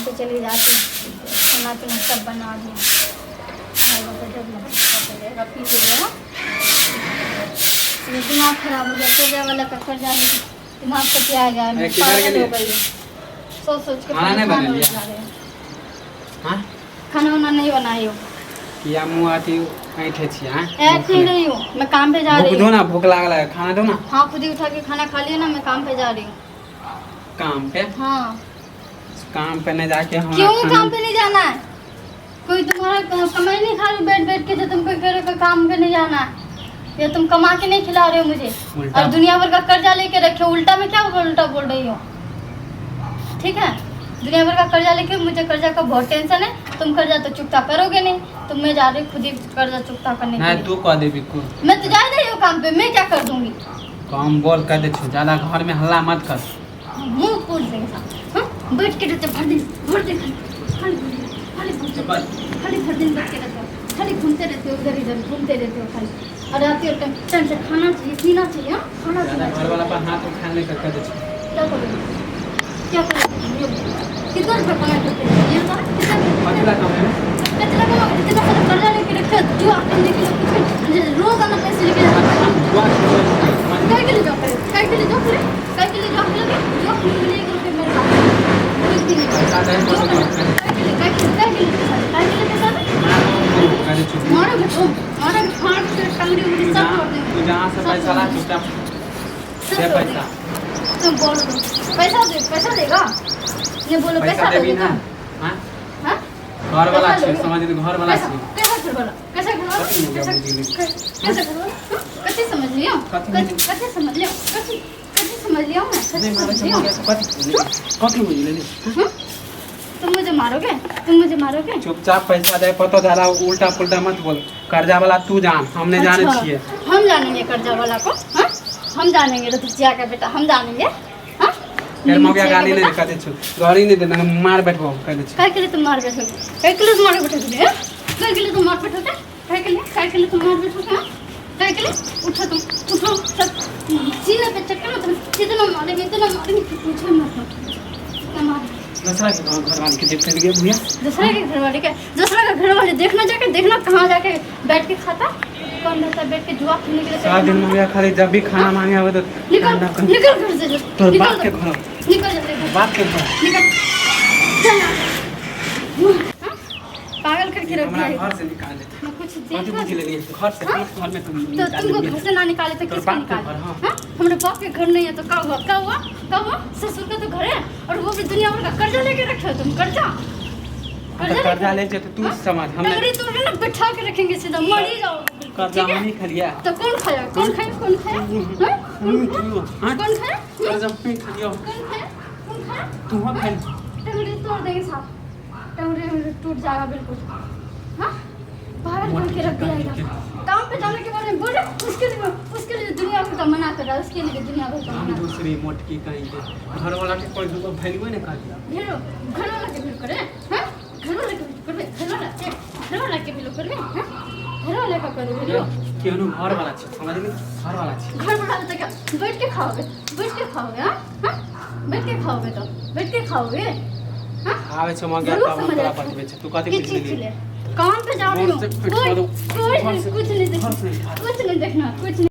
पे चली जाती, खाना पीना सब बना दिया। दिमाग खराब हो गया, कर्जा वाला का कर्जा दिमाग पे क्या आ गया, पागल हो गई। सोच सोच के खाना वाना नहीं बनाई हो या मुँह आती ऐठे छी। हां ऐठ नहीं रही हूँ, मैं काम पे जा रही हूँ। दो ना, भूख लागल है, खाना दो ना। हाँ खुद ही उठा के खाना खा लिया ना, मैं काम पे जा रही हूँ। काम पे? हाँ काम पे नहीं जाके हम क्यों काम पे नहीं जाना है? कोई तुम्हारा कमाई नहीं खा रही बैठ बैठ के, जो तुमको घर का काम पे नहीं जाना है, या तुम कमा के नहीं खिला रहे हो मुझे, और दुनिया भर का कर्जा लेके रखे हो। उल्टा में क्या उल्टा बोल रही हो? ठीक है, दुनिया भर का कर्जा लेके, मुझे कर्जा का बहुत टेंशन है। तुम कर्जा तो चुकता करोगे नहीं, तो मैं जा रही हूँ खुद ही कर्जा चुकता करने के लिए। तू कह दे बिल्कुल, मैं तो जा रही हूँ काम पे, मैं क्या कर दूंगी? काम बोल कर दे, ज्यादा घर में हल्ला मत कर। मुंह खोल देंगे साहब। हाँ बैठ के रहते भर दिन खाली भर दिन बैठ के रहते हो, खाली घूमते रहते हो, इधर इधर घूमते रहते हो खाली। और आती हो टाइम से खाना चाहिए, पीना चाहिए। हाँ खाना चाहिए। घर वाला पर हाथ उठाने का कर दे। क्या करोगे? क्या करोगे? कितना रुपया कमाई करते हो? ये बता कितना कमाए? कितना कमाओगे? इतना सारा कर्जा लेके रखे हो, जो आपने लेके कुछ रोज आना पैसे लेके काय के लिए जॉब करे? काय के लिए जॉब करे? काय के लिए जॉब लगे? जॉब नहीं मिलेगी तो फिर मेरे पास कुछ भी नहीं। पैसा दे काय के लिए पैसा? काय के लिए पैसा? मारोगे तो मारोगे, फाड़ के टंगड़ी उंगली सब तोड़ देंगे। तू जहाँ से पैसा ला चुपचाप दे पैसा। तुम बोल दो पैसा देगा? ये बोलो पैसा देगी देगा? ना? हाँ घर वाला छै, समझ ले, घर वाला छै। कैसा घर वाला? कैसा घर वाला? कैसा घर वाला? कैसे समझ लियो? कैसे समझ लियो? कैसे समझ लियो मैं? कैसे समझ लियो? कथी बुझले? तुम मुझे मारोगे? तुम मुझे मारोगे? चुपचाप पैसा दे, पतो ज्यादा उल्टा पुल्टा मत बोल। कर्जा वाला तू जान, हमने जाने छिए। हम जानेंगे कर्जा वाला को? हाँ हम जानेंगे, रतुचिया का बेटा हम जानेंगे। हाँ फिर मौका गाली नहीं कर दे छु, गाली नहीं दे, मार बैठो कर दे छु। काय के लिए तुम मार बैठोगे? काय के लिए तुम मार बैठोगे? काय के लिए तुम मार बैठोगे? काय के लिए तुम मार बैठोगे? काय के लिए? उठो सब सीने पे चक्कर ना, तुम कितना मारेंगे पूछो मत। कितना मारेंगे? दूसरा के घर वाले के देख लिए भैया। दूसरा के घर वाले देखना, जाके देखना कहाँ जाके बैठ के खाता कौन रहता है, बैठ के जुआ खेलने के लिए। सारा दिन में खाली जब भी खाना मांगे आवे तो निकल घर से, तोर बाप के घर, निकल जल्दी बाप के घर, निकल चल। पागल करके रख दिया हमरा घर से निकाल दे। मैं कुछ कथी बुझ लेनी घर से, घर में तुम तो तुमको घर से ना निकाले तो किसको निकाले? हाँ हमारे बाप के घर नहीं है तो क्या हुआ? ससुर का तो घर है, और वो भी दुनिया भर का कर्जा लेके रखे हो तुम। कर्जा ले तो तू समझ, हम टंगड़ी तोड़ ना बैठा के रखेंगे, सीधा मर ही जाओ। कर्जा नहीं खलिया तो कौन खाया? कर्जा नहीं खलियो। तू हो खाई टंगड़ी तोड़ देंगे साहब, टंगड़ी टूट जाएगा बिल्कुल। हाँ पागल करके रख दिया। काम पे जाने के बारे में बोले, उसके लिए दुनिया को मना कर रहा है, उसके लिए दुनिया को हम दूसरी मोटकी कहेंगे। घर वाला के कोई दुगो वैल्यू नहीं कर दिया। घर वाला के भी करे? हाँ घर वाला के भी करबे? घर वाला के भी लोग करबे? हाँ घर वाला का करे वीडियो केहनो घर वाला छै, समझ ले, घर वाला छै। घर वाला तो क्या बैठ के खाओगे? हाँ बैठ के खाओगे? हाँ आवे छ मगे तब हमरा बतबे छ। तू कथि बुझ ले? काम पे जा रही हो? कुछ नहीं देखना, कुछ नहीं।